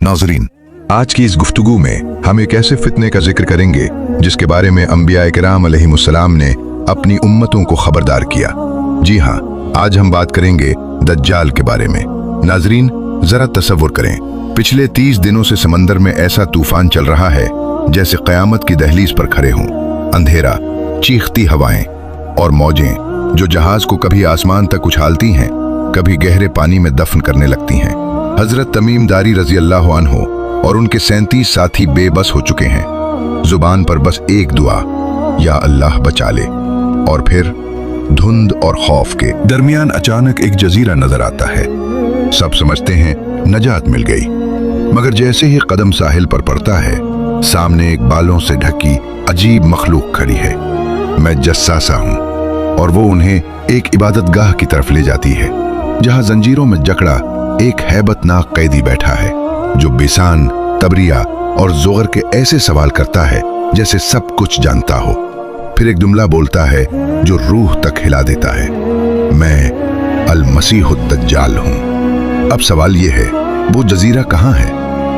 नाज़रीन, आज की इस गुफ्तगू में हम एक ऐसे फितने का जिक्र करेंगे जिसके बारे में अंबिया किराम अलैहिमुस्सलाम ने अपनी उम्मतों को खबरदार किया। जी हाँ, आज हम बात करेंगे दज्जाल के बारे में। नाज़रीन, जरा तसव्वुर करें, पिछले 30 दिनों से समंदर में ऐसा तूफान चल रहा है जैसे क़यामत की दहलीज पर खड़े हों। अंधेरा, चीखती हवाएं और मौजें जो जहाज को कभी आसमान तक उछालती हैं, कभी गहरे पानी में दफन करने लगती हैं। हजरत तमीम दारी रजी अल्लाह अन्हु और उनके 37 साथी बेबस हो चुके हैं। जुबान पर बस एक दुआ, या अल्लाह बचा ले। और फिर धुंध और खौफ के दरमियान अचानक एक जजीरा नजर आता है। सब समझते हैं नजात मिल गई, मगर जैसे ही कदम साहिल पर पड़ता है, सामने एक बालों से ढकी अजीब मखलूक खड़ी है। मैं जस्सासा हूँ और वो उन्हें एक इबादतगाह की तरफ ले जाती है, जहाँ जंजीरों में जकड़ा एक हैबतनाक कैदी बैठा है जो बिसान, तबरिया और ज़ुगर के ऐसे सवाल करता है जैसे सब कुछ जानता हो। फिर एक जुमला बोलता है जो रूह तक हिला देता है, मैं अल मसीहुद दज्जाल हूँ। अब सवाल ये है, वो जजीरा कहाँ है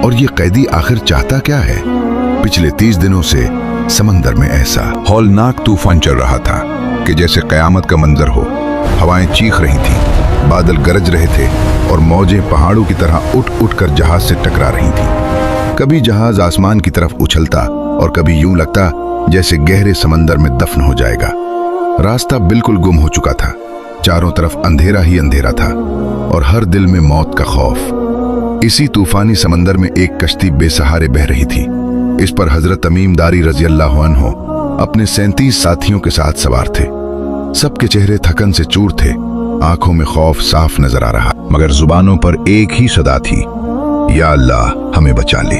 और ये कैदी आखिर चाहता क्या है? पिछले 30 दिनों से समंदर में ऐसा हौलनाक तूफान चल रहा था कि जैसे कयामत का मंजर हो। हवाएं चीख रही थीं, बादल गरज रहे थे और मौजें पहाड़ों की तरह उठ उठ कर जहाज से टकरा रही थीं। कभी जहाज आसमान की तरफ उछलता और कभी यूं लगता जैसे गहरे समंदर में दफन हो जाएगा। रास्ता बिल्कुल गुम हो चुका था, चारों तरफ अंधेरा ही अंधेरा था और हर दिल में मौत का खौफ। इसी तूफानी समंदर में एक कश्ती बेसहारे बह रही थी। इस पर हजरत तमीम दारी रजी अल्लाह अन्हु अपने 37 साथियों के साथ सवार थे। सबके चेहरे थकन से चूर थे, आंखों में खौफ साफ नजर आ रहा, मगर जुबानों पर एक ही सदा थी, या अल्लाह हमें बचा ले।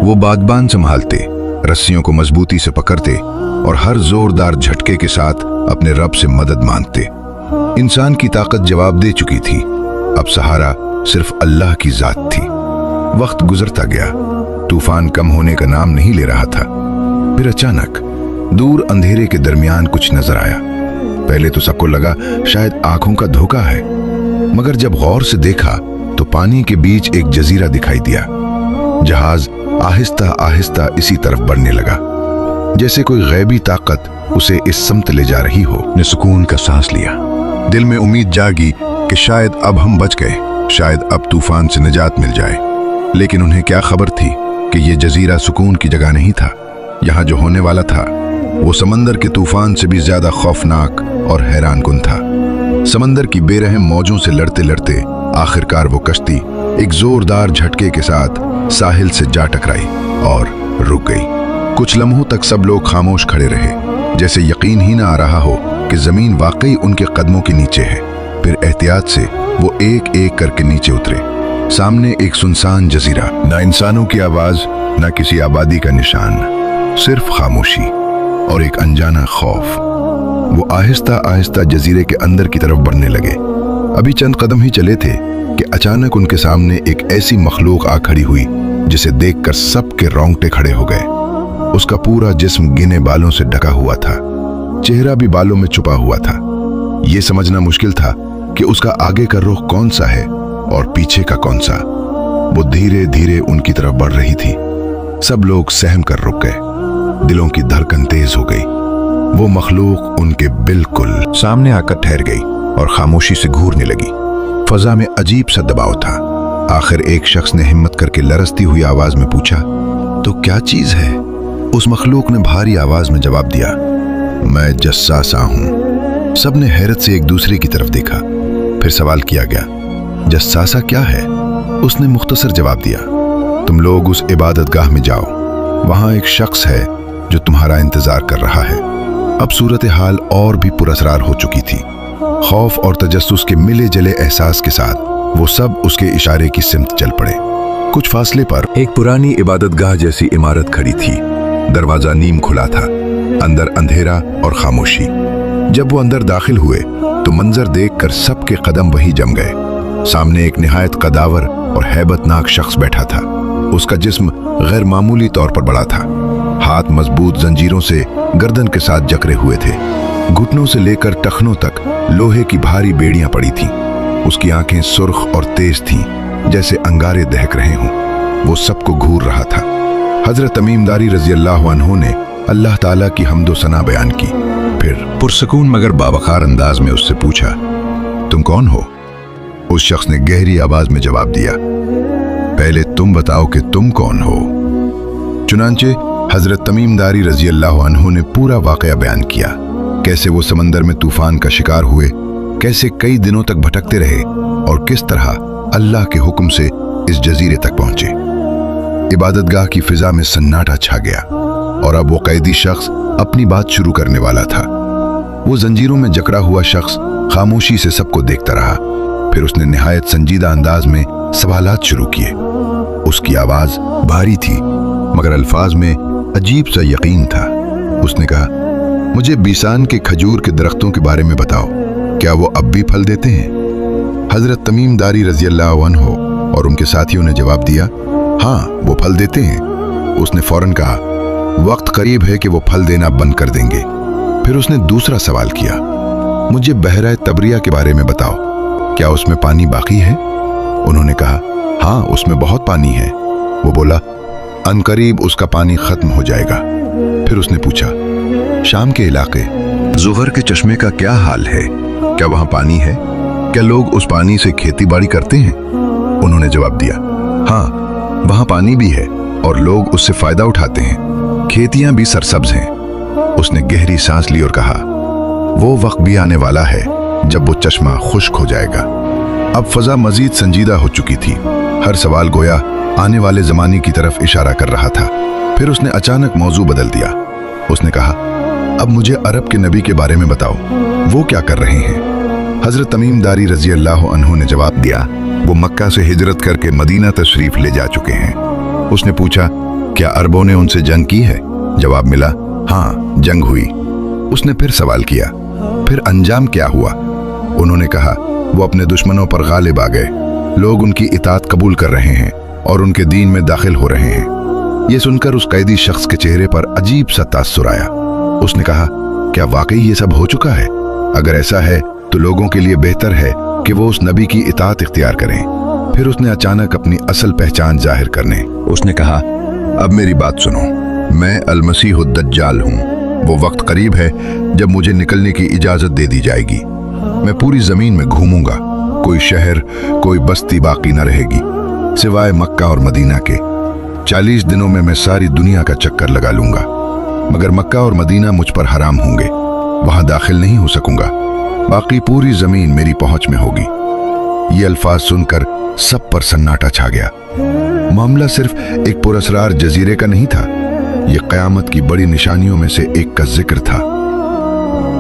वो बागबान संभालते, रस्सियों को मजबूती से पकड़ते और हर जोरदार झटके के साथ अपने रब से मदद मांगते। इंसान की ताकत जवाब दे चुकी थी, अब सहारा सिर्फ अल्लाह की जात थी। वक्त गुजरता गया, तूफान कम होने का नाम नहीं ले रहा था। फिर अचानक दूर अंधेरे के दरमियान कुछ नजर आया। पहले तो सबको लगा शायद आंखों का धोखा है, मगर जब गौर से देखा तो पानी के बीच एक जजीरा दिखाई दिया। जहाज आहिस्ता आहिस्ता इसी तरफ बढ़ने लगा, जैसे कोई गैबी ताकत उसे इस समत ले जा रही हो। ने सुकून का सांस लिया, दिल में उम्मीद जागी कि शायद अब हम बच गए, शायद अब तूफान से निजात मिल जाए। लेकिन उन्हें क्या खबर थी कि ये जजीरा सुकून की जगह नहीं था। यहाँ जो होने वाला था वो समंदर के तूफान से भी ज्यादा खौफनाक और हैरानकुन था। समंदर की बेरहम मौजों से लड़ते लड़ते आखिरकार वो कश्ती एक जोरदार झटके के साथ साहिल से जा टकराई और रुक गई। कुछ लम्हों तक सब लोग खामोश खड़े रहे, जैसे यकीन ही ना आ रहा हो कि जमीन वाकई उनके कदमों के नीचे है। फिर एहतियात से वो एक एक करके नीचे उतरे। सामने एक सुनसान जजीरा, ना इंसानों की आवाज, ना किसी आबादी का निशान, सिर्फ खामोशी और एक अनजाना खौफ। वो आहिस्ता आहिस्ता जजीरे के अंदर की तरफ बढ़ने लगे। अभी चंद कदम ही चले थे कि अचानक उनके सामने एक ऐसी मखलूक आ खड़ी हुई जिसे देखकर सबके रोंगटे खड़े हो गए। उसका पूरा जिस्म गिने बालों से ढका हुआ था, चेहरा भी बालों में छुपा हुआ था। ये समझना मुश्किल था कि उसका आगे का रुख कौन सा है और पीछे का कौन सा। वो धीरे धीरे उनकी तरफ बढ़ रही थी। सब लोग सहम कर रुक गए, दिलों की धड़कन तेज हो गई। वो मखलूक उनके बिल्कुल सामने आकर ठहर गई और खामोशी से घूरने लगी। फजा में अजीब सा दबाव था। आखिर एक शख्स ने हिम्मत करके लरजती हुई आवाज में पूछा, तो क्या चीज है? उस मखलूक ने भारी आवाज में जवाब दिया, मैं जस्सासा हूं। सबने हैरत से एक दूसरे की तरफ देखा। फिर सवाल किया गया, जस्सासा क्या है? उसने मुख्तसर जवाब दिया, तुम लोग उस इबादतगाह में जाओ, वहां एक शख्स है जो तुम्हारा इंतजार कर रहा है। अब सूरत हाल और भी पुरअसरार हो चुकी थी। खौफ और तजस्सुस के मिले जले एहसास के साथ वो सब उसके इशारे की सिमत चल पड़े। कुछ फासले पर एक पुरानी इबादतगाह जैसी इमारत खड़ी थी। दरवाजा नीम खुला था, अंदर अंधेरा और खामोशी। जब वो अंदर दाखिल हुए तो मंजर देखकर सबके कदम वहीं जम गए। सामने एक निहायत कदावर और हैबतनाक शख्स बैठा था। उसका जिस्म गैर मामूली तौर पर बड़ा था, हाथ मजबूत जंजीरों से गर्दन के साथ जकड़े हुए थे। घुटनों से लेकर टखनों तक लोहे की भारी बेड़ियां पड़ी थीं। उसकी आंखें सुर्ख और तेज थीं, जैसे अंगारे दहक रहे हों। वो सबको घूर रहा था। हजरत तमीम दारी रजी अल्लाह अन्हु ने अल्लाह ताला की हम्दो सना बयान की। फिर पुरसकून मगर बावखार अंदाज में उससे पूछा, तुम कौन हो? उस शख्स ने गहरी आवाज में जवाब दिया, पहले तुम बताओ कि तुम कौन हो। चुनांचे हजरत तमीम दारी रजी अल्लाह अन्हु ने पूरा वाकया बयान किया, कैसे वो समंदर में तूफान का शिकार हुए, कैसे कई दिनों तक भटकते रहे और किस तरह अल्लाह के हुक्म से इस जजीरे तक पहुंचे। इबादतगाह की फिजा में सन्नाटा छा गया और अब वो कैदी शख्स अपनी बात शुरू करने वाला था। वो जंजीरों में जकड़ा हुआ शख्स खामोशी से सबको देखता रहा। फिर उसने निहायत संजीदा अंदाज में सवालात शुरू किए। उसकी आवाज भारी थी मगर अल्फाज में अजीब सा यकीन था। उसने कहा, मुझे बीसान के खजूर के दरख्तों के बारे में बताओ, क्या वो अब भी फल देते हैं? हजरत तमीम दारी रजी अल्लाह अन्हु और उनके साथियों ने जवाब दिया, हाँ वो फल देते हैं। उसने फौरन कहा, वक्त करीब है कि वो फल देना बंद कर देंगे। फिर उसने दूसरा सवाल किया, मुझे बहरा तबरिया के बारे में बताओ, क्या उसमें पानी बाकी है? उन्होंने कहा, हाँ उसमें बहुत पानी है। वो बोला, अनकरीब उसका पानी खत्म हो जाएगा। फिर उसने पूछा, शाम के इलाके जुहर के चश्मे का क्या हाल है? क्या वहां पानी है? क्या लोग उस पानी से खेती बाड़ी करते हैं? उन्होंने जवाब दिया, हाँ वहां पानी भी है और लोग उससे फायदा उठाते हैं, खेतियां भी सरसब्ज हैं। उसने गहरी सांस ली और कहा, वो वक्त भी आने वाला है जब वो चश्मा खुश्क हो जाएगा। अब फजा मजीद संजीदा हो चुकी थी। हर सवाल गोया आने वाले जमाने की तरफ इशारा कर रहा था। फिर उसने अचानक मौजू बदल दिया। उसने कहा, अब मुझे अरब के नबी के बारे में बताओ, वो क्या कर रहे हैं? हजरत तमीम दारी रजी अल्लाह अन्हु ने जवाब दिया, वो मक्का से हिजरत करके मदीना तशरीफ ले जा चुके हैं। उसने पूछा, क्या अरबों ने उनसे जंग की है? जवाब मिला, हाँ जंग हुई। उसने फिर सवाल किया, फिर अंजाम क्या हुआ? उन्होंने कहा, वो अपने दुश्मनों पर गालिब आ गए, लोग उनकी इताअत कबूल कर रहे हैं और उनके दीन में दाखिल हो रहे हैं। ये सुनकर उस कैदी शख्स के चेहरे पर अजीब सा तासुर आया। उसने कहा, क्या वाकई ये सब हो चुका है? अगर ऐसा है तो लोगों के लिए बेहतर है कि वो उस नबी की इताअत इख्तियार करें। फिर उसने अचानक अपनी असल पहचान जाहिर करने उसने कहा, अब मेरी बात सुनो, मैं अल-मसीह दज्जाल हूँ। वो वक्त करीब है जब मुझे निकलने की इजाजत दे दी जाएगी। मैं पूरी जमीन में घूमूंगा, कोई शहर कोई बस्ती बाकी न रहेगी सिवाय मक्का और मदीना के। 40 दिनों में मैं सारी दुनिया का चक्कर लगा लूंगा, मगर मक्का और मदीना मुझ पर हराम होंगे, वहां दाखिल नहीं हो सकूंगा। बाकी पूरी जमीन मेरी पहुंच में होगी। ये अल्फाज सुनकर सब पर सन्नाटा छा गया। मामला सिर्फ एक पुरअसरार जजीरे का नहीं था, ये कयामत की बड़ी निशानियों में से एक का जिक्र था।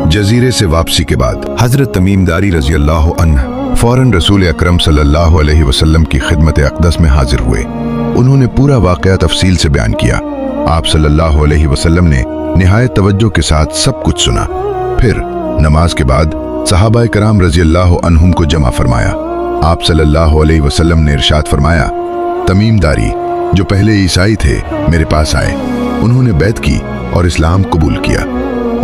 जजीरे से वापसी के बाद हजरत तमीम दारी रजी अल्लाह अन्हु फौरन रसूल अकरम सल्लल्लाहु अलैहि वसल्लम की खिदमत अक़दस में हाजिर हुए। उन्होंने पूरा वाक़या तफसील से बयान किया। आप सल्लल्लाहु अलैहि वसल्लम ने निहायत तवज्जो के साथ सब कुछ सुना। फिर नमाज के बाद सहाबाए कराम रजी अल्लाह अन्हुम को जमा फरमाया। आप सल्लल्लाहु अलैहि वसल्लम ने इरशाद फरमाया, तमीम दारी जो पहले ईसाई थे मेरे पास आए, उन्होंने बैत की और इस्लाम कबूल किया।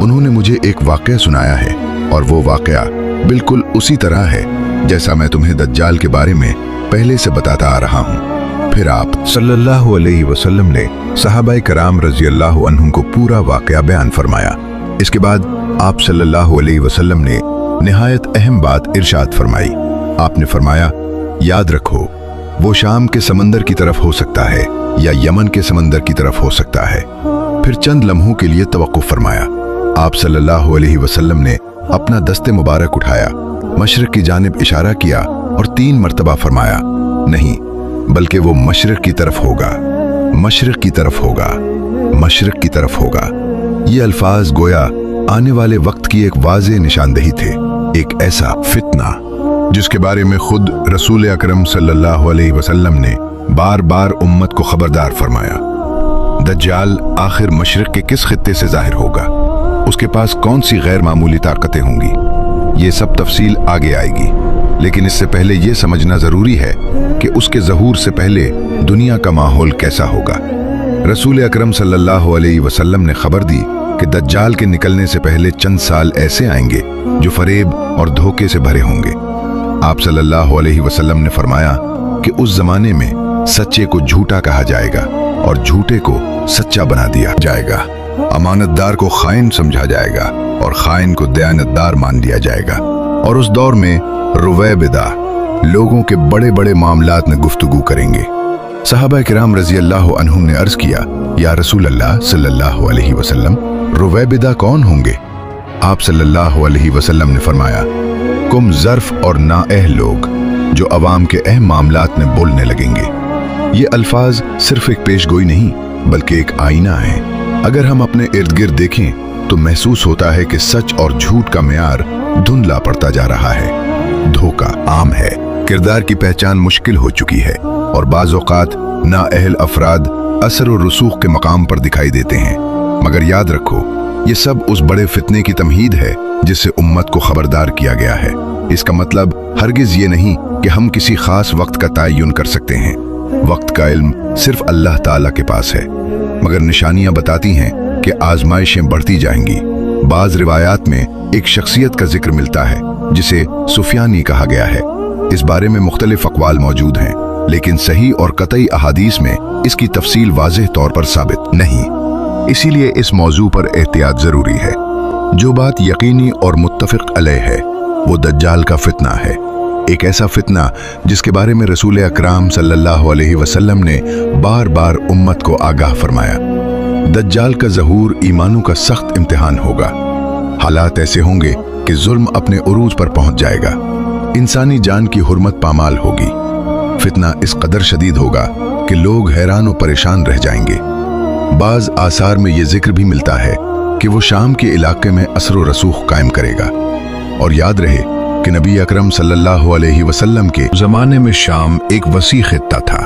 उन्होंने मुझे एक वाक़या सुनाया है और वो वाक़या बिल्कुल उसी तरह है जैसा मैं तुम्हें दज्जाल के बारे में पहले से बताता आ रहा हूँ। फिर आप सल्लल्लाहु अलैहि वसल्लम ने सहाबाए कराम रजी अल्लाह अन्हुम को पूरा वाक़या बयान फरमाया। इसके बाद आप सल्लल्लाहु अलैहि वसल्लम ने निहायत अहम बात इरशाद फरमाई। आपने फरमाया, याद रखो वो शाम के समंदर की तरफ हो सकता है या यमन के समंदर की तरफ हो सकता है। फिर चंद लम्हों के लिए तवक्कुफ फरमाया। आप सल्लल्लाहु अलैहि वसल्लम ने अपना दस्ते मुबारक उठाया, मशरिक की जानिब इशारा किया और 3 मरतबा फरमाया, नहीं बल्कि वो मशरिक की तरफ होगा, मशरिक की तरफ होगा, मशरिक की तरफ होगा। ये अल्फाज गोया आने वाले वक्त की एक वाज़ेह निशानदेही थे, एक ऐसा फितना जिसके बारे में खुद रसूल अकरम सल्लल्लाहु अलैहि वसल्लम ने बार बार उम्मत को खबरदार फरमाया। दज्जाल आखिर मशरिक के किस खित्ते से जाहिर होगा, उसके पास कौन सी गैर मामूली ताकतें होंगी, ये सब तफसील आगे आएगी। लेकिन इससे पहले ये समझना जरूरी है कि उसके ज़हूर से पहले दुनिया का माहौल कैसा होगा। रसूल अकरम सल्लल्लाहु अलैहि वसल्लम ने खबर दी कि दज्जाल के निकलने से पहले चंद साल ऐसे आएंगे जो फरेब और धोखे से भरे होंगे। आप सल्लल्लाहु अलैहि वसल्लम ने फरमाया कि उस जमाने में सच्चे को झूठा कहा जाएगा और झूठे को सच्चा बना दिया जाएगा। अमानतदार को खाइन समझा जाएगा और खाइन को दयानतदार मान लिया जाएगा। और उस दौर में रुवैबिदा लोगों के बड़े बड़े मामलात में गुफ्तगू करेंगे। सहाबा किराम रजी अल्लाह अन्हुम ने अर्ज किया, या रसूल अल्लाह सल्लल्लाहु अलैहि वसल्लम, रुवैबिदा कौन होंगे? आप सल्लल्लाहु अलैहि वसल्लम ने फरमाया, कुम ज़र्फ और नाअहल लोग जो अवाम के अहम मामलात में बोलने लगेंगे। ये अल्फाज सिर्फ एक पेशगोई नहीं बल्कि एक आईना है। अगर हम अपने इर्द गिर्द देखें तो महसूस होता है कि सच और झूठ का मेयार धुंधला पड़ता जा रहा है। धोखा आम है, किरदार की पहचान मुश्किल हो चुकी है और बाज़ औक़ात नाअहल अफराद असर और रसूख के मकाम पर दिखाई देते हैं। मगर याद रखो, ये सब उस बड़े फितने की तमहीद है जिससे उम्मत को खबरदार किया गया है। इसका मतलब हरगिज ये नहीं कि हम किसी खास वक्त का तयन कर सकते हैं। वक्त का इल्म सिर्फ अल्लाह ताला के पास है, मगर निशानियां बताती हैं कि आजमाइशें बढ़ती जाएंगी। बाज रिवायात में एक शख्सियत का जिक्र मिलता है जिसे सुफियानी कहा गया है। इस बारे में मुख्तलिफ अक़वाल मौजूद हैं, लेकिन सही और कतई अहादीस में इसकी तफसील वाज़ेह तौर पर साबित नहीं। इसीलिए इस मौजू पर एहतियात जरूरी है। जो बात यकीनी और मुत्तफ़िक़ अलैह है वो दज्जाल का फितना है। एक ऐसा फितना जिसके बारे में रसूल अकराम सल्लल्लाहु अलैहि वसल्लम ने बार बार उम्मत को आगाह फरमाया। दज्जाल का ज़हूर ईमानों का सख्त इम्तिहान होगा। हालात ऐसे होंगे कि जुल्म अपने उरूज पर पहुंच जाएगा, इंसानी जान की हुर्मत पामाल होगी। फितना इस कदर शदीद होगा कि लोग हैरान और परेशान रह जाएंगे। बाज आसार में ये जिक्र भी मिलता है कि वो शाम के इलाके में असर व रसूख कायम करेगा। और याद रहे कि नबी अकरम सल्लल्लाहु अलैहि वसल्लम के ज़माने में शाम एक वसी खित्ता था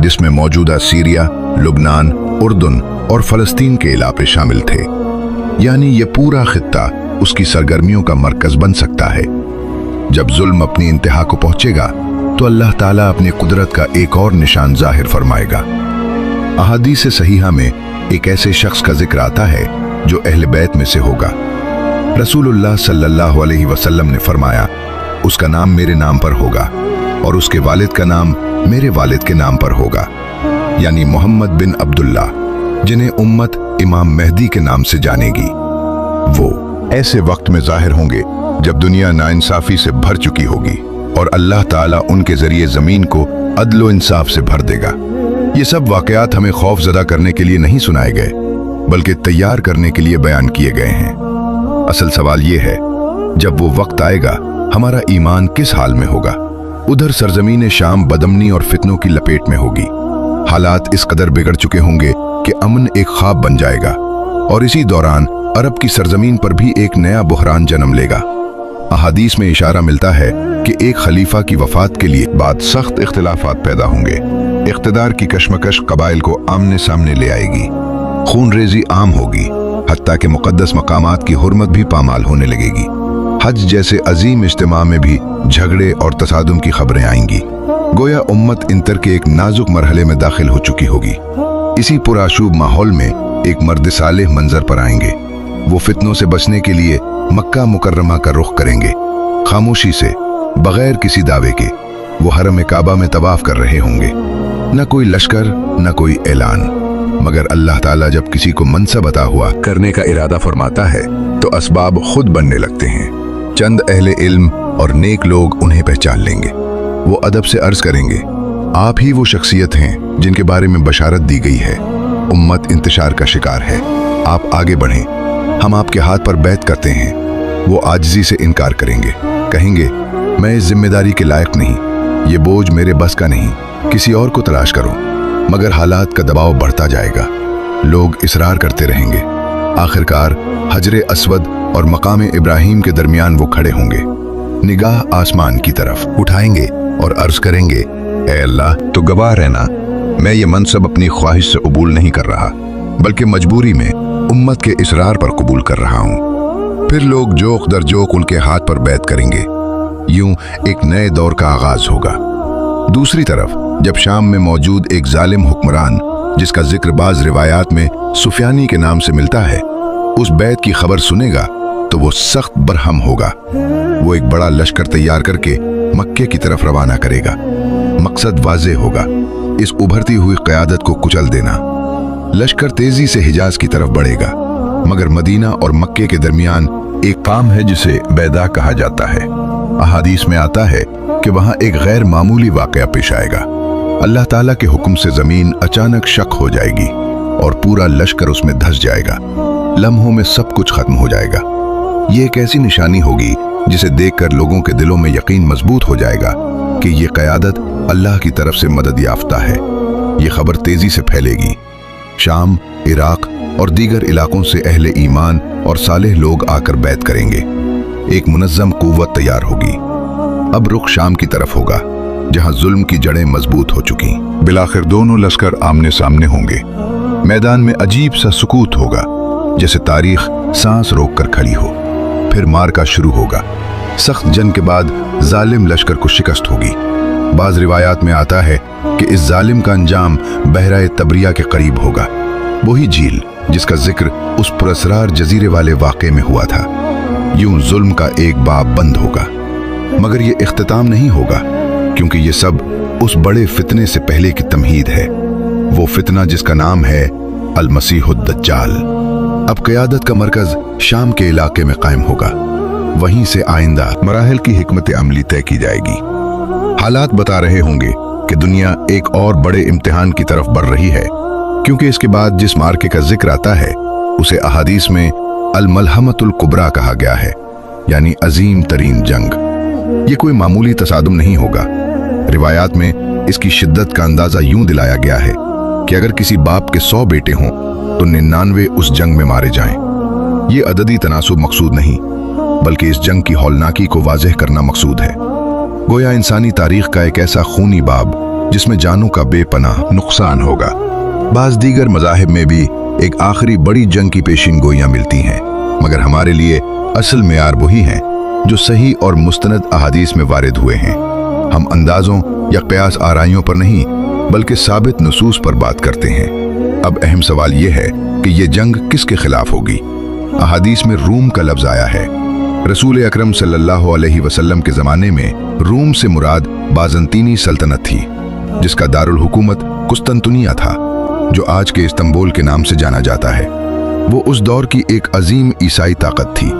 जिसमें मौजूदा सीरिया, लुबनान, उर्दुन और फ़लस्तीन के इलाके शामिल थे। यानी ये पूरा खित्ता उसकी सरगर्मियों का मरकज़ बन सकता है। जब जुल्म अपनी इंतहा को पहुंचेगा तो अल्लाह ताला अपनी कुदरत का एक और निशान जाहिर फरमाएगा। अहादीस सहीहा में एक ऐसे शख्स का जिक्र आता है जो अहले बैत में से होगा। रसूलुल्लाह सल्लल्लाहु अलैहि वसल्लम ने फरमाया, उसका नाम मेरे नाम पर होगा और उसके वालिद का नाम मेरे वालिद के नाम पर होगा, यानी मोहम्मद बिन अब्दुल्ला, जिन्हें उम्मत इमाम मेहदी के नाम से जानेगी। वो ऐसे वक्त में जाहिर होंगे जब दुनिया नाइंसाफी से भर चुकी होगी और अल्लाह ताला उनके जरिए जमीन को अदलो इंसाफ से भर देगा। ये सब वाकयात हमें खौफजदा करने के लिए नहीं सुनाए गए बल्कि तैयार करने के लिए बयान किए गए हैं। असल सवाल ये है, जब वो वक्त आएगा हमारा ईमान किस हाल में होगा? उधर सरजमीन शाम बदमनी और फितनों की लपेट में होगी। हालात इस कदर बिगड़ चुके होंगे कि अमन एक ख्वाब बन जाएगा और इसी दौरान अरब की सरजमीन पर भी एक नया बुहरान जन्म लेगा। अहादीस में इशारा मिलता है कि एक खलीफा की वफात के लिए बाद सख्त इख्तिलाफात पैदा होंगे। इख्तिदार की कश्मकश कबाइल को आमने सामने ले आएगी, खून रेजी आम होगी, हत्ता के मुकद्दस मकामात की हुर्मत भी पामाल होने लगेगी। हज जैसे अजीम इज्तिमा में भी झगड़े और तसादुम की खबरें आएंगी। गोया उम्मत इंतर के एक नाजुक मरहले में दाखिल हो चुकी होगी। इसी पुराशूब माहौल में एक मर्द सालेह मंजर पर आएंगे। वो फितनों से बचने के लिए मक्का मुकर्रमा का रुख करेंगे। खामोशी से, बगैर किसी दावे के वो हरम काबा में तवाफ कर रहे होंगे। न कोई लश्कर, न कोई ऐलान, मगर अल्लाह ताला जब किसी को मनसब अता हुआ करने का इरादा फरमाता है तो असबाब खुद बनने लगते हैं। चंद अहले इल्म और नेक लोग उन्हें पहचान लेंगे। वो अदब से अर्ज करेंगे, आप ही वो शख्सियत हैं जिनके बारे में बशारत दी गई है। उम्मत इंतशार का शिकार है, आप आगे बढ़ें, हम आपके हाथ पर बैत करते हैं। वो आजिज़ी से इनकार करेंगे, कहेंगे मैं इस जिम्मेदारी के लायक नहीं, ये बोझ मेरे बस का नहीं, किसी और को तलाश करो। मगर हालात का दबाव बढ़ता जाएगा, लोग इसरार करते रहेंगे। आखिरकार हजरे अस्वद और मकाम इब्राहिम के दरमियान वो खड़े होंगे, निगाह आसमान की तरफ उठाएंगे और अर्ज करेंगे, ए अल्लाह तो गवाह रहना, मैं ये मनसब अपनी ख्वाहिश से कबूल नहीं कर रहा बल्कि मजबूरी में उम्मत के इसरार पर कबूल कर रहा हूँ। फिर लोग जोक दर जोक उनके हाथ पर बैत करेंगे। यूं एक नए दौर का आगाज होगा। दूसरी तरफ जब शाम में मौजूद एक जालिम हुक्मरान, जिसका जिक्र बाज रिवायात में सुफियानी के नाम से मिलता है, उस बैत की खबर सुनेगा तो वो सख्त बरहम होगा। वो एक बड़ा लश्कर तैयार करके मक्के की तरफ रवाना करेगा। मकसद वाज़ेह होगा, इस उभरती हुई क़यादत को कुचल देना। लश्कर तेजी से हिजाज की तरफ बढ़ेगा, मगर मदीना और मक्के के दरमियान एक काम है जिसे बैदा कहा जाता है। अहादीस में आता है कि वहां एक गैर मामूली वाक़या पेश आएगा। अल्लाह ताला के हुक्म से जमीन अचानक शक हो जाएगी और पूरा लश्कर उसमें धंस जाएगा। लम्हों में सब कुछ खत्म हो जाएगा। ये एक ऐसी निशानी होगी जिसे देखकर लोगों के दिलों में यकीन मजबूत हो जाएगा कि ये क़यादत अल्लाह की तरफ से मदद याफ्ता है। ये खबर तेजी से फैलेगी। शाम, इराक और दीगर इलाकों से अहले ईमान और सालेह लोग आकर बैत करेंगे। एक मुनज़्ज़म कुव्वत तैयार होगी। अब रुख शाम की तरफ होगा, जहां जुल्म की जड़ें मजबूत हो चुकी। बिलाखिर दोनों लश्कर आमने सामने होंगे। मैदान में अजीब सा सुकूत होगा, जैसे तारीख सांस रोककर खड़ी हो। फिर मार्का शुरू होगा। सख्त जंग के बाद जालिम लश्कर को शिकस्त होगी। बाज रिवायात में आता है कि इस जालिम का अंजाम बहरा तबरिया के करीब होगा, वही झील जिसका जिक्र उस पुरस्रार जजीरे वाले वाक़े में हुआ था। यूं जुल्म का एक बाब बंद होगा, मगर ये इख्तिताम नहीं होगा, क्योंकि ये सब उस बड़े फितने से पहले की तमहीद है। वो फितना जिसका नाम है अल-मसीहुद दज्जाल। अब क़यादत का मरकज शाम के इलाके में कायम होगा। वहीं से आइंदा मराहिल की हिकमत अमली तय की जाएगी। हालात बता रहे होंगे कि दुनिया एक और बड़े इम्तिहान की तरफ बढ़ रही है, क्योंकि इसके बाद जिस मार्के का जिक्र आता है उसे अहादीस में अल-मलहमतुल कुबरा कहा गया है, यानी अजीम तरीन जंग। ये कोई मामूली तसादुम नहीं होगा। रिवायात में इसकी शिद्दत का अंदाजा यूं दिलाया गया है कि अगर किसी बाप के 100 बेटे हों तो 99 उस जंग में मारे जाएं। ये अददी तनासुब मकसूद नहीं, बल्कि इस जंग की हौलनाकी को वाज़ेह करना मकसूद है। गोया इंसानी तारीख का एक ऐसा खूनी बाब जिसमें जानों का बेपनाह नुकसान होगा। बाज़ दीगर मज़ाहिब में भी एक आखिरी बड़ी जंग की पेशीन गोइयां मिलती हैं, मगर हमारे लिए असल मेयार वही हैं जो सही और मुस्तनद अहादीस में वारिद हुए हैं। हम अंदाज़ों या क़यास आराइयों पर नहीं, बल्कि साबित नसूस पर बात करते हैं। अब अहम सवाल ये है कि ये जंग किसके खिलाफ होगी। अहादीस में रूम का लफ्ज़ आया है। रसूल अकरम सल्लल्लाहु अलैहि वसल्लम के ज़माने में रूम से मुराद बाज़ंतीनी सल्तनत थी, जिसका दारुल हुकूमत कुस्तंतुनिया था, जो आज के इस्तांबुल के नाम से जाना जाता है। वो उस दौर की एक अजीम ईसाई ताकत थी,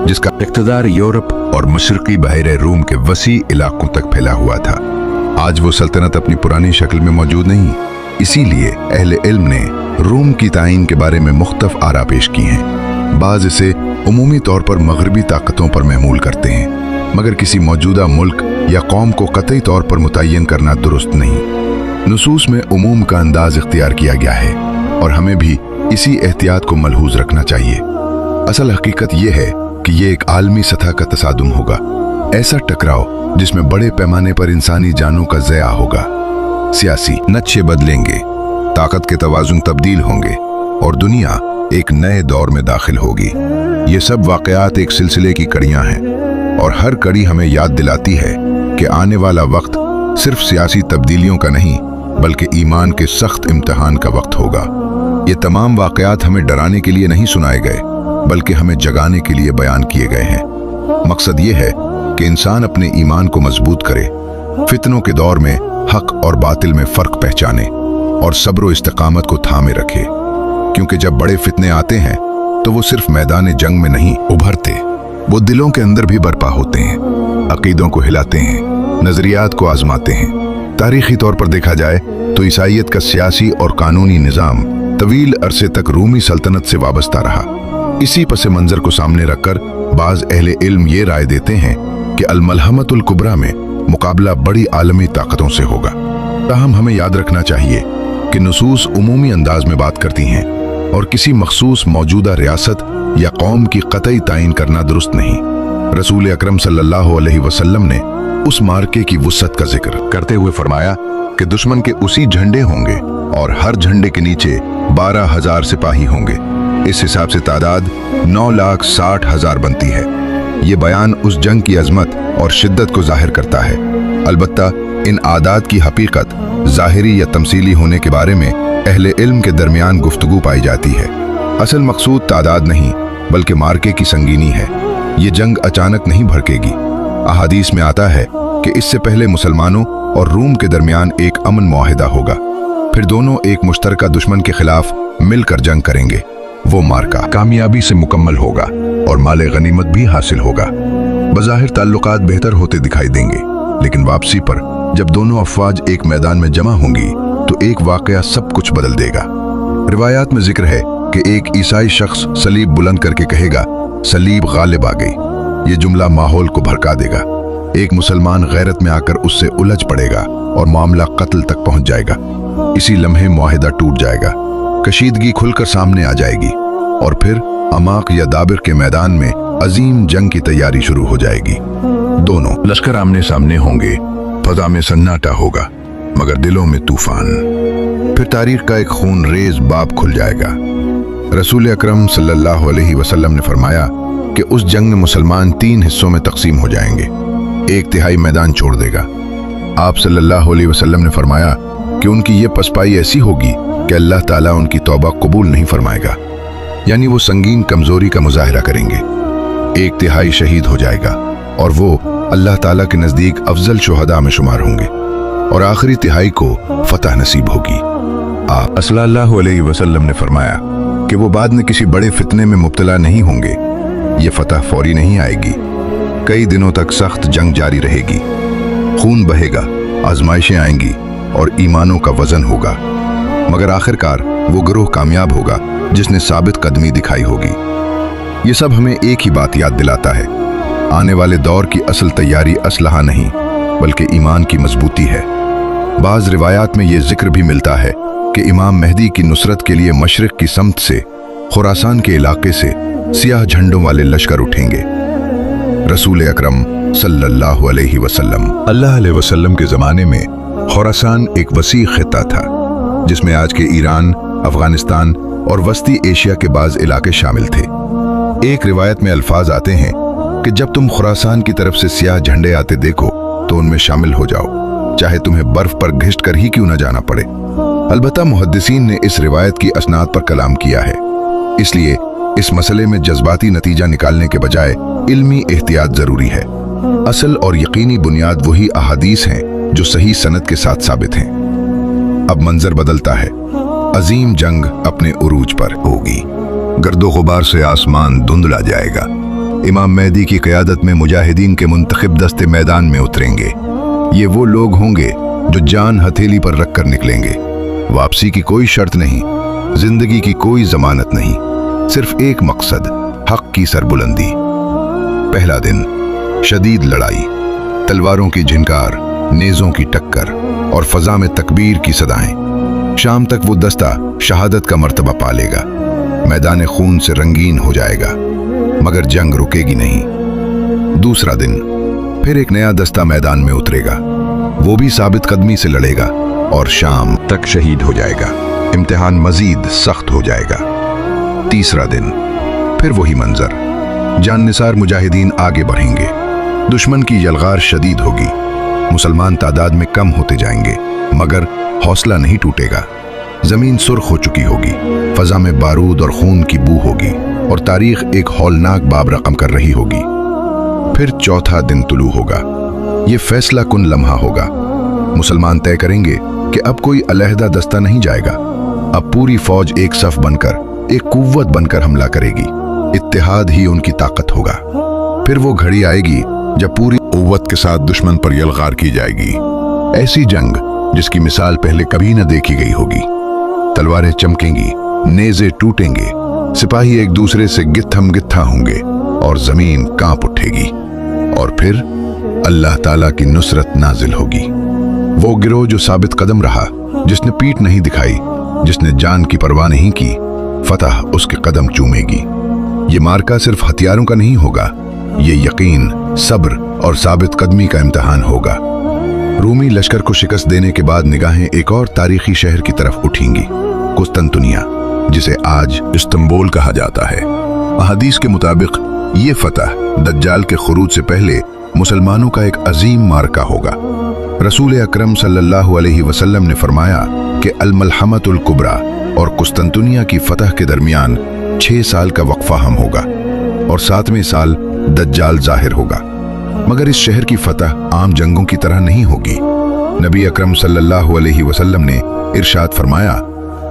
जिसका इक़्तिदार यूरोप और मशरक़ी बहरे रूम के वसी इलाकों तक फैला हुआ था। आज वो सल्तनत अपनी पुरानी शक्ल में मौजूद नहीं। इसीलिए अहले इल्म ने रूम की तायीन के बारे में मुख्तलिफ आरा पेश की हैं। बाज़ इसे उमूमी तौर पर मगरबी ताकतों पर महमूल करते हैं, मगर किसी मौजूदा मुल्क या कौम को कतई तौर पर मुतय्यन करना दुरुस्त नहीं। नुसूस में उमूम का अंदाज इख्तियार किया गया है और हमें भी इसी एहतियात को मलहूज रखना चाहिए। असल हकीकत यह है कि ये एक आलमी सतह का तसादुम होगा, ऐसा टकराव जिसमें बड़े पैमाने पर इंसानी जानों का ज़या होगा। सियासी नक्शे बदलेंगे, ताकत के तवाज़ुन तब्दील होंगे और दुनिया एक नए दौर में दाखिल होगी। ये सब वाक़यात एक सिलसिले की कड़ियाँ हैं और हर कड़ी हमें याद दिलाती है कि आने वाला वक्त सिर्फ सियासी तब्दीलियों का नहीं, बल्कि ईमान के सख्त इम्तिहान का वक्त होगा। ये तमाम वाक़यात हमें डराने के लिए नहीं सुनाए गए, बल्कि हमें जगाने के लिए बयान किए गए हैं। मकसद ये है कि इंसान अपने ईमान को मजबूत करे, फितनों के दौर में हक और बातिल में फ़र्क पहचाने और सब्र व इस्तिकामत को थामे रखे, क्योंकि जब बड़े फितने आते हैं तो वो सिर्फ मैदान जंग में नहीं उभरते, वो दिलों के अंदर भी बर्पा होते हैं, अकीदों को हिलाते हैं, नजरियात को आजमाते हैं। तारीखी तौर पर देखा जाए तो ईसाइयत का सियासी और कानूनी निज़ाम तवील अरसे तक रूमी सल्तनत से वाबस्ता रहा। इसी पस मंजर को सामने रखकर बाज़ अहले इल्म ये राय देते हैं कि अल-मलहमतुल कुबरा में मुकाबला बड़ी आलमी ताकतों से होगा। ताहम हमें याद रखना चाहिए कि नुसूस उमूमी अंदाज में बात करती हैं और किसी मखसूस मौजूदा रियासत या कौम की कतई तायीन करना दुरुस्त नहीं। रसूल अकरम सल्लल्लाहु अलैहि वसल्लम ने उस मार्के की वुसअत का जिक्र करते हुए फरमाया कि दुश्मन के उसी झंडे होंगे और हर झंडे के नीचे 12,000 सिपाही होंगे। इस हिसाब से तादाद 9,60,000 बनती है। ये बयान उस जंग की अजमत और शिद्दत को जाहिर करता है। अलबत्ता इन आदाद की हकीकत ज़ाहिरी या तमसीली होने के बारे में अहले इल्म के दरमियान गुफ्तगू पाई जाती है। असल मकसूद तादाद नहीं, बल्कि मार्के की संगीनी है। ये जंग अचानक नहीं भड़केगी। अहादीस में आता है कि इससे पहले मुसलमानों और रूम के दरमियान एक अमन मुआहिदा होगा। फिर दोनों एक मुश्तरका दुश्मन के खिलाफ मिलकर जंग करेंगे। वो मार्का कामयाबी से मुकम्मल होगा और माले गनीमत भी हासिल होगा। बज़ाहिर ताल्लुकात बेहतर होते दिखाई देंगे, लेकिन वापसी पर जब दोनों अफवाज एक मैदान में जमा होंगी तो एक वाकया सब कुछ बदल देगा। रिवायात में जिक्र है कि एक ईसाई शख्स सलीब बुलंद करके कहेगा, सलीब गालिब आ गई। ये जुमला माहौल को भड़का देगा। एक मुसलमान गैरत में आकर उससे उलझ पड़ेगा और मामला कत्ल तक पहुंच जाएगा। इसी लम्हे मुआहिदा टूट जाएगा, कशीदगी खुलकर सामने आ जाएगी और फिर अमाक या दाबिर के मैदान में अजीम जंग की तैयारी शुरू हो जाएगी। दोनों लश्कर आमने सामने होंगे, फजा में सन्नाटा होगा मगर दिलों में तूफान। फिर तारीख का एक खून रेज बाब खुल जाएगा। रसूल अकरम सल्लल्लाहु अलैहि वसल्लम ने फरमाया कि उस जंग में मुसलमान 3 हिस्सों में तकसीम हो जाएंगे। 1/3 मैदान छोड़ देगा। आप सल्लल्लाहु अलैहि वसल्लम ने फरमाया कि उनकी ये पसपाई ऐसी होगी कि अल्लाह ताला उनकी तौबा कबूल नहीं फरमाएगा, यानी वो संगीन कमजोरी का मुजाहिरा करेंगे। 1/3 शहीद हो जाएगा और वो अल्लाह ताला के नजदीक अफजल शुहदा में शुमार होंगे और आखिरी तिहाई को फतह नसीब होगी। आप सल्लल्लाहु अलैहि वसल्लम ने फरमाया कि वो बाद में किसी बड़े फितने में मुब्तला नहीं होंगे। ये फतह फौरी नहीं आएगी, कई दिनों तक सख्त जंग जारी रहेगी, खून बहेगा, आजमाइशें आएंगी और ईमानों का वजन होगा, मगर आखिरकार वो गिरोह कामयाब होगा जिसने साबित कदमी दिखाई होगी। ये सब हमें एक ही बात याद दिलाता है, आने वाले दौर की असल तैयारी असलहा नहीं बल्कि ईमान की मजबूती है। बाज रिवायात में ये जिक्र भी मिलता है कि इमाम मेहदी की नुसरत के लिए मशरिक की समत से, खुरासान के इलाके से सियाह झंडों वाले लश्कर उठेंगे। रसूल अकरम सल्लल्लाहु अलैहि वसल्लम के ज़माने में खुरासान एक वसी खित्ता था जिसमें आज के ईरान, अफगानिस्तान और वस्ती एशिया के बाज़ इलाके शामिल थे। एक रिवायत में अल्फाज आते हैं कि जब तुम खुरासान की तरफ से सियाह झंडे आते देखो तो उनमें शामिल हो जाओ, चाहे तुम्हें बर्फ पर घिसट कर ही क्यों न जाना पड़े। अलबत्ता मुहद्दिसीन ने इस रिवायत की असनाद पर कलाम किया है, इसलिए इस मसले में जज्बाती नतीजा निकालने के बजाय इल्मी एहतियात जरूरी है। असल और यकीनी बुनियाद वही अहादीस हैं जो सही सनद के साथ साबित हैं। अब मंजर बदलता है, अजीम जंग अपने उरूज पर होगी। गर्दो गुबार से आसमान धुंधला जाएगा। इमाम मेहदी की क़यादत में मुजाहिदीन के मुंतखब दस्ते मैदान में उतरेंगे। ये वो लोग होंगे जो जान हथेली पर रखकर निकलेंगे। वापसी की कोई शर्त नहीं, जिंदगी की कोई जमानत नहीं, सिर्फ एक मकसद, हक की सरबुलंदी। पहला दिन, शदीद लड़ाई, तलवारों की झिनकार, नेज़ों की टक्कर और फजा में तकबीर की सदाएं। शाम तक वो दस्ता शहादत का मर्तबा पा लेगा, मैदान खून से रंगीन हो जाएगा, मगर जंग रुकेगी नहीं। दूसरा दिन, फिर एक नया दस्ता मैदान में उतरेगा, वो भी साबित कदमी से लड़ेगा और शाम तक शहीद हो जाएगा। इम्तिहान मजीद सख्त हो जाएगा। तीसरा दिन, फिर वही मंजर, जाननिसार मुजाहिदीन आगे बढ़ेंगे, दुश्मन की यलगार शदीद होगी, मुसलमान तादाद में कम होते जाएंगे, मगर हौसला नहीं टूटेगा। जमीन सुर्ख हो चुकी होगी, फजा में बारूद और खून की बू होगी और तारीख एक हौलनाक बाब रकम कर रही होगी। फिर चौथा दिन तुलू होगा। ये फैसला कुन लम्हा होगा। मुसलमान तय करेंगे कि अब कोई अलहदा दस्ता नहीं जाएगा, अब पूरी फौज एक सफ बनकर, एक कुव्वत बनकर हमला करेगी। इत्तेहाद ही उनकी ताकत होगा। फिर वो घड़ी आएगी जब पूरी कुव्वत के साथ दुश्मन पर यलगार की जाएगी। ऐसी जंग जिसकी मिसाल पहले कभी न देखी गई होगी। तलवारें चमकेंगी, नेज़े टूटेंगे, सिपाही एक दूसरे से गित्थम गित्था होंगे और जमीन कांप उठेगी। और फिर अल्लाह ताला की नुसरत नाजिल होगी। वो गिरोह जो साबित कदम रहा, जिसने पीठ नहीं दिखाई, जिसने जान की परवाह नहीं की, फतह उसके कदम चूमेगी। ये मार्का सिर्फ हथियारों का नहीं होगा, ये यकीन, सब्र और साबित कदमी का इम्तिहान होगा। रूमी लश्कर को शिकस्त देने के बाद निगाहें एक और तारीखी शहर की तरफ उठेंगी, कुस्तंतुनिया, जिसे आज इस्तांबुल कहा जाता है। अहादीस के मुताबिक ये फतह दज्जाल के खुरूज से पहले मुसलमानों का एक अजीम मार्का होगा। रसूल अकरम सल्लल्लाहु अलैहि वसल्लम ने फरमाया कि अल-मलहमतुल कुबरा और कुस्तंतुनिया की फतह के दरमियान 6 साल का वक्फा हम होगा और 7वें साल दज्जाल जाहिर होगा। मगर इस शहर की फतह आम जंगों की तरह नहीं होगी। नबी अकरम सल्लल्लाहु अलैहि वसल्लम ने इरशाद फरमाया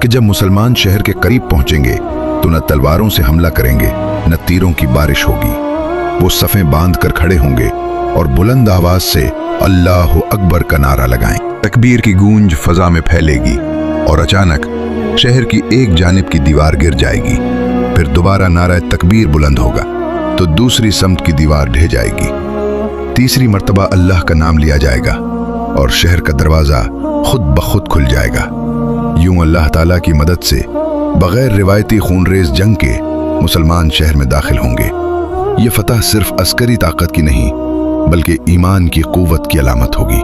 कि जब मुसलमान शहर के करीब पहुंचेंगे तो न तलवारों से हमला करेंगे न तीरों की बारिश होगी। वो सफ़ें बांध कर खड़े होंगे और बुलंद आवाज से अल्लाहु अकबर का नारा लगाएं। तकबीर की गूंज फजा में फैलेगी और अचानक शहर की एक जानिब की दीवार गिर जाएगी। फिर दोबारा नारा तकबीर बुलंद होगा तो दूसरी समत की दीवार ढह जाएगी। तीसरी मर्तबा अल्लाह का नाम लिया जाएगा और शहर का दरवाजा खुद ब खुद खुल जाएगा। यूं अल्लाह ताला की मदद से बगैर रिवायती खूनरेज जंग के मुसलमान शहर में दाखिल होंगे। ये फतह सिर्फ अस्करी ताकत की नहीं बल्कि ईमान की कुव्वत की अलामत होगी।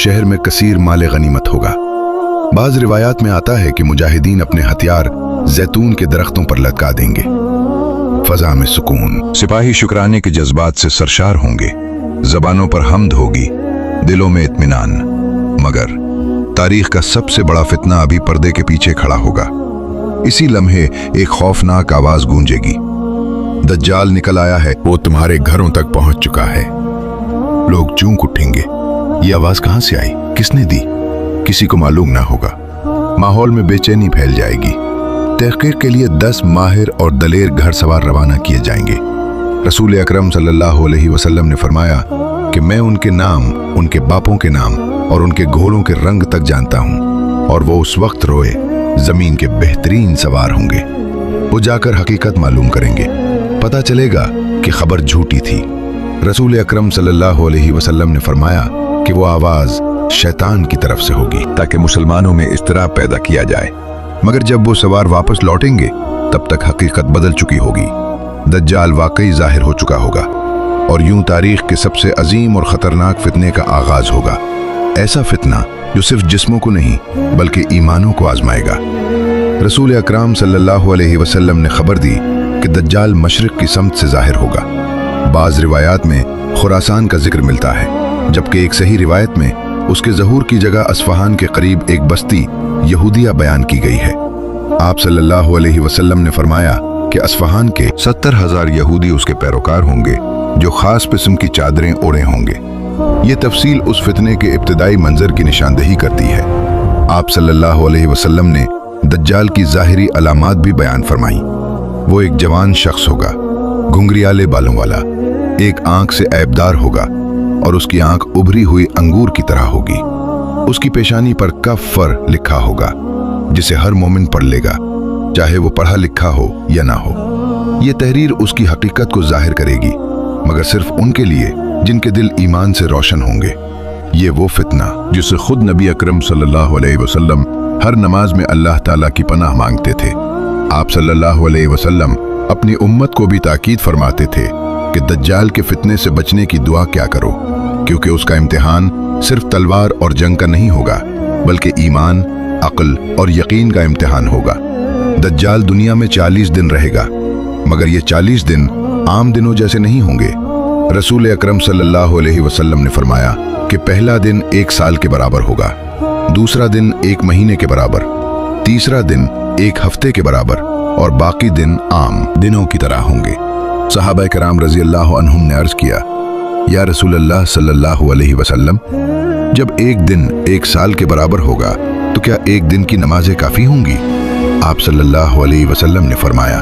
शहर में कसीर माले गनीमत होगा। बाज रिवायात में आता है कि मुजाहिदीन अपने हथियार जैतून के दरख्तों पर लटका देंगे। फजा में सुकून, सिपाही शुक्राने के जज्बात से सरशार होंगे। जबानों पर हम्द होगी, दिलों में इत्मीनान। मगर तारीख का सबसे बड़ा फितना अभी पर्दे के पीछे खड़ा होगा। इसी लम्हे एक खौफनाक आवाज गूंजेगी, दज्जाल निकल आया है, वो तुम्हारे घरों तक पहुंच चुका है। लोग चूक उठेंगे। ये आवाज कहां से आई, किसने दी, किसी को मालूम ना होगा। माहौल में बेचैनी फैल जाएगी। तहकीक के लिए 10 माहिर और दलेर घर सवार रवाना किए जाएंगे। रसूल अकरम सल्लल्लाहु अलैहि वसल्लम ने फरमाया कि मैं उनके नाम, उनके बापों के नाम और उनके घोड़ों के रंग तक जानता हूं और वो उस वक्त रोए जमीन के बेहतरीन सवार होंगे। वो जाकर हकीकत मालूम करेंगे। पता चलेगा कि खबर झूठी थी। रसूल अकरम सल्लल्लाहु अलैहि वसल्लम ने फरमाया कि वो आवाज शैतान की तरफ से होगी ताकि मुसलमानों में इस्तराब पैदा किया जाए। मगर जब वो सवार वापस लौटेंगे तब तक हकीकत बदल चुकी होगी। दज्जाल वाकई जाहिर हो चुका होगा और यूं तारीख के सबसे अजीम और खतरनाक फितने का आगाज होगा। ऐसा फितना जो सिर्फ जिस्मों को नहीं बल्कि ईमानों को आजमाएगा। रसूल अकरम सल्लल्लाहु अलैहि वसल्लम ने खबर दी कि दज्जाल मशरिक की समत से जाहिर होगा। बाज रिवायात में खुरासान का जिक्र मिलता है, जबकि एक सही रिवायत में उसके ज़हूर की जगह अस्फहान के करीब एक बस्ती यहूदिया बयान की गई है। आप सल्लल्लाहु अलैहि वसल्लम ने फरमाया कि अस्फहान के 70,000 यहूदी उसके पैरोकार होंगे जो खास किस्म की चादरें ओढ़े होंगे। ये तफसील उस फितने के इब्तिदाई मंजर की निशानदेही करती है। आप सल्लल्लाहु अलैहि वसल्लम ने दज्जाल की ज़ाहिरी अलामात भी बयान फरमाई। वो एक जवान शख्स होगा, घुंघरियाले बालों वाला, एक आंख से ऐबदार होगा और उसकी आंख उभरी हुई अंगूर की तरह होगी। उसकी पेशानी पर कफ़र लिखा होगा जिसे हर मोमिन पढ़ लेगा, चाहे वो पढ़ा लिखा हो या ना हो। ये तहरीर उसकी हकीकत को जाहिर करेगी, मगर सिर्फ उनके लिए जिनके दिल ईमान से रोशन होंगे। ये वो फितना जिसे खुद नबी अकरम सल्लल्लाहु अलैहि वसल्लम हर नमाज में अल्लाह ताला की पनाह मांगते थे। आप सल्लल्लाहु अलैहि वसल्लम अपनी उम्मत को भी ताकीद फरमाते थे कि दज्जाल के फितने से बचने की दुआ क्या करो, क्योंकि उसका इम्तिहान सिर्फ तलवार और जंग का नहीं होगा बल्कि ईमान, अक्ल और यकीन का इम्तिहान होगा। दज्जाल दुनिया में 40 दिन रहेगा, मगर ये 40 दिन आम दिनों जैसे नहीं होंगे। रसूल अकरम सल्लल्लाहु अलैहि वसल्लम ने फरमाया कि पहला दिन 1 साल के बराबर होगा, दूसरा दिन 1 महीने के बराबर, तीसरा दिन 1 हफ्ते के बराबर और बाकी दिन आम दिनों की तरह होंगे। सहाबा कराम रज़ी अल्लाह अन्हुम ने अर्ज किया, या रसूल अल्लाह सल्लल्लाहु अलैहि वसल्लम, जब एक दिन 1 साल के बराबर होगा तो क्या एक दिन की नमाजें काफ़ी होंगी? आप सल्लल्लाहु अलैहि वसल्लम ने फरमाया,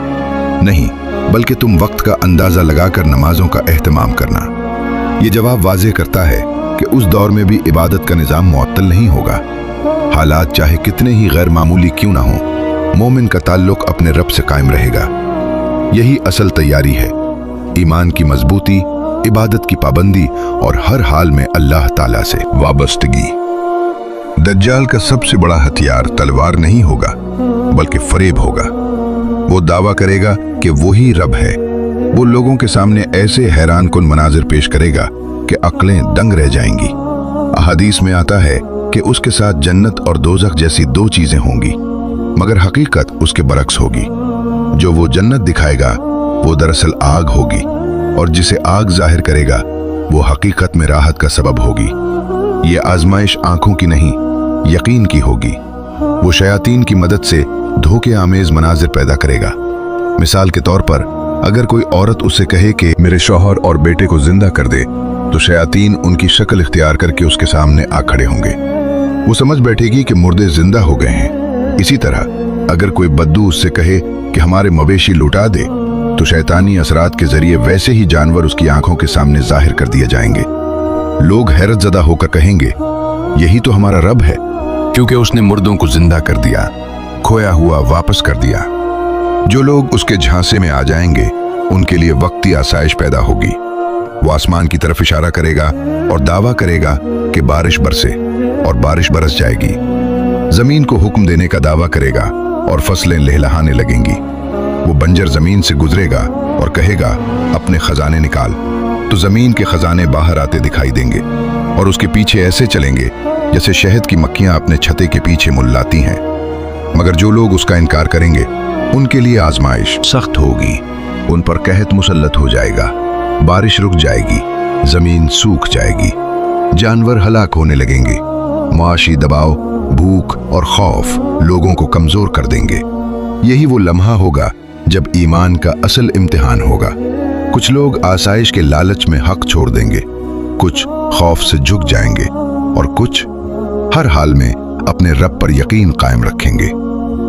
नहीं, बल्कि तुम वक्त का अंदाज़ा लगाकर नमाजों का एहतमाम करना। ये जवाब वाज़ेह करता है कि उस दौर में भी इबादत का निज़ाम मुअत्तल नहीं होगा। हालात चाहे कितने ही गैर मामूली क्यों ना हों, मोमिन का ताल्लुक अपने रब से कायम रहेगा। यही असल तैयारी है, ईमान की मजबूती, इबादत की पाबंदी और हर हाल में अल्लाह ताला से वाबस्तगी। दज्जाल का सबसे बड़ा हथियार तलवार नहीं होगा बल्कि फरेब होगा। वो दावा करेगा कि वही रब है। वो लोगों के सामने ऐसे हैरान कुन मनाजिर पेश करेगा कि अक्लें दंग रह जाएंगी। हदीस में आता है कि उसके साथ जन्नत और दोज़ख जैसी 2 चीजें होंगी, मगर हकीकत उसके बरक्स होगी। जो वो जन्नत दिखाएगा वो दरअसल आग होगी और जिसे आग जाहिर करेगा वो हकीकत में राहत का सबब होगी। ये आजमाइश आंखों की नहीं, यकीन की होगी। वो शयातीन की मदद से धोखे आमेज मनाजिर पैदा करेगा। मिसाल के तौर पर अगर कोई औरत उससे कहे कि मेरे शौहर और बेटे को जिंदा कर दे, तो शयातीन उनकी शक्ल इख्तियार करके उसके सामने आ खड़े होंगे। वो समझ बैठेगी कि मुर्दे जिंदा हो गए हैं। इसी तरह अगर कोई बद्दू उससे कहे कि हमारे मवेशी लुटा दे, तो शैतानी असरात के जरिए वैसे ही जानवर उसकी आंखों के सामने जाहिर कर दिए जाएंगे। लोग हैरतजदा होकर कहेंगे, यही तो हमारा रब है, क्योंकि उसने मुर्दों को जिंदा कर दिया, खोया हुआ वापस कर दिया। जो लोग उसके झांसे में आ जाएंगे, उनके लिए वक्ती आसाइश पैदा होगी। वो आसमान की तरफ इशारा करेगा और दावा करेगा कि बारिश बरसे, और बारिश बरस जाएगी। जमीन को हुक्म देने का दावा करेगा और फसलें लहलहाने लगेंगी। वो बंजर जमीन से गुजरेगा और कहेगा, अपने खजाने निकाल, तो जमीन के खजाने बाहर आते दिखाई देंगे और उसके पीछे ऐसे चलेंगे जैसे शहद की मक्खियां अपने छते के पीछे मुल्लाती हैं। मगर जो लोग उसका इनकार करेंगे, उनके लिए आजमाइश सख्त होगी। उन पर कहत मुसल्लत हो जाएगा, बारिश रुक जाएगी, जमीन सूख जाएगी, जानवर हलाक होने लगेंगे। मुआशी दबाव, भूख और खौफ लोगों को कमजोर कर देंगे। यही वो लम्हा होगा जब ईमान का असल इम्तिहान होगा। कुछ लोग आसाइश के लालच में हक छोड़ देंगे, कुछ खौफ से झुक जाएंगे और कुछ हर हाल में अपने रब पर यकीन कायम रखेंगे।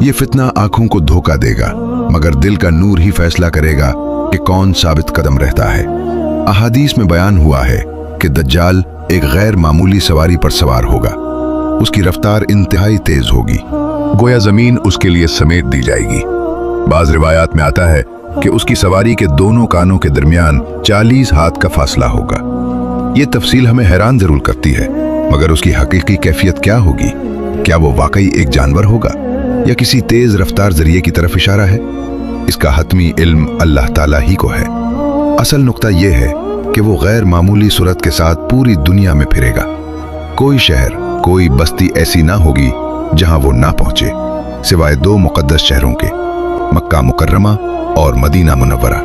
ये फितना आंखों को धोखा देगा, मगर दिल का नूर ही फैसला करेगा कि कौन साबित कदम रहता है। अहादीस में बयान हुआ है कि दज्जाल एक गैर मामूली सवारी पर सवार होगा। उसकी रफ्तार इंतहाई तेज होगी, गोया जमीन उसके लिए समेट दी जाएगी। बाज रिवायात में आता है कि उसकी सवारी के दोनों कानों के दरमियान 40 हाथ का फासला होगा। ये तफसील हमें हैरान जरूर करती है, मगर उसकी हकीकी कैफियत क्या होगी? क्या वो वाकई एक जानवर होगा या किसी तेज रफ्तार जरिए की तरफ इशारा है? इसका हतमी इल्म अल्लाह ताला ही को है। असल नुक्ता यह है कि वो गैर मामूली सूरत के साथ पूरी दुनिया में फिरेगा। कोई शहर, कोई बस्ती ऐसी ना होगी जहां वो ना पहुंचे, सिवाय 2 मुकद्दस शहरों के, मक्का मुकर्रमा और मदीना मुनव्वरा।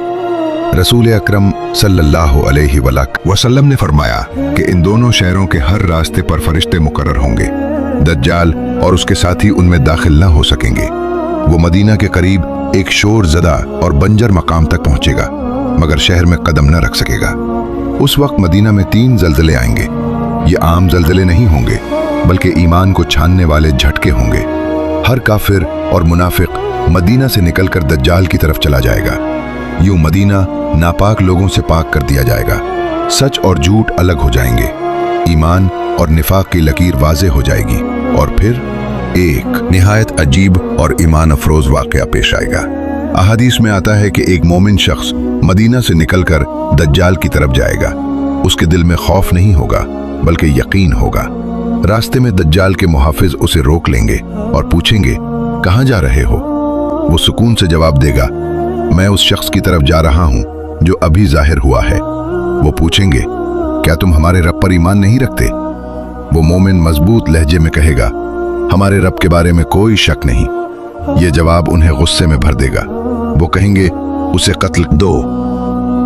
रसूल अकरम सल्लल्लाहु अलैहि वसल्लम ने फरमाया कि इन दोनों शहरों के हर रास्ते पर फरिश्ते मुकर्रर होंगे। दज्जाल और उसके साथी उनमें दाखिल न हो सकेंगे। वो मदीना के करीब एक शोर ज़दा और बंजर मकाम तक पहुंचेगा, मगर शहर में कदम न रख सकेगा। उस वक्त मदीना में 3 जल्जले आएंगे। ये आम जल्जले नहीं होंगे, बल्कि ईमान को छानने वाले झटके होंगे। हर काफिर और मुनाफिक मदीना से निकलकर दज्जाल की तरफ चला जाएगा। यूं मदीना नापाक लोगों से पाक कर दिया जाएगा। सच और झूठ अलग हो जाएंगे, ईमान और निफाक की लकीर वाज़े हो जाएगी, और फिर एक निहायत अजीब और ईमान अफरोज वाक़या पेश आएगा। अहादीस में आता है कि एक मोमिन शख्स मदीना से निकलकर दज्जाल की तरफ जाएगा। उसके दिल में खौफ नहीं होगा, बल्कि यकीन होगा। रास्ते में दज्जाल के मुहाफिज उसे रोक लेंगे और पूछेंगे, कहाँ जा रहे हो? वो सुकून से जवाब देगा, मैं उस शख्स की तरफ जा रहा हूँ जो अभी जाहिर हुआ है। वो पूछेंगे, क्या तुम हमारे रब पर ईमान नहीं रखते? वो मोमिन मजबूत लहजे में कहेगा, हमारे रब के बारे में कोई शक नहीं। ये जवाब उन्हें गुस्से में भर देगा। वो कहेंगे, उसे कत्ल दो।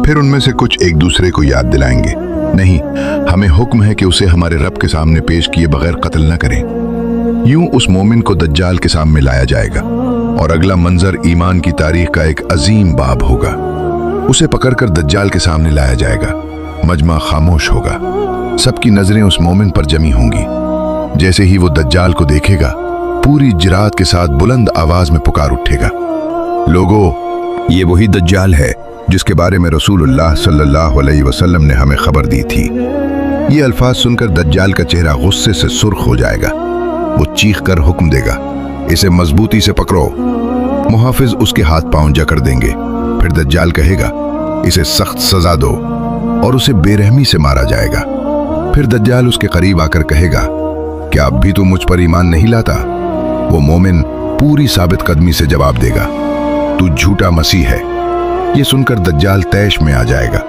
फिर उनमें से कुछ एक दूसरे को याद दिलाएंगे, नहीं, हमें हुक्म है कि उसे हमारे रब के सामने पेश किए बगैर कत्ल न करें। यूं उस मोमिन को दज्जाल के सामने लाया जाएगा और अगला मंजर ईमान की तारीख का एक अजीम बाब होगा। उसे पकड़कर दज्जाल के सामने लाया जाएगा। मजमा खामोश होगा, सबकी नजरें उस मोमिन पर जमी होंगी। जैसे ही वो दज्जाल को देखेगा, पूरी जिरात के साथ बुलंद आवाज में पुकार उठेगा, लोगों, ये वही दज्जाल है जिसके बारे में रसूलुल्लाह सल्लल्लाहु अलैहि वसल्लम ने हमें खबर दी थी। ये अल्फाज सुनकर दज्जाल का चेहरा गुस्से से सुर्ख हो जाएगा। वो चीख कर हुक्म देगा, इसे मजबूती से पकड़ो। मुहाफिज उसके हाथ पांव जकड़ देंगे। फिर दज्जाल कहेगा, इसे सख्त सजा दो, और उसे बेरहमी से मारा जाएगा। फिर दज्जाल उसके करीब आकर कहेगा, क्या अब भी तू मुझ पर ईमान नहीं लाता? वो मोमिन पूरी साबित कदमी से जवाब देगा, तू झूठा मसीह है। ये सुनकर दज्जाल तैश में आ जाएगा।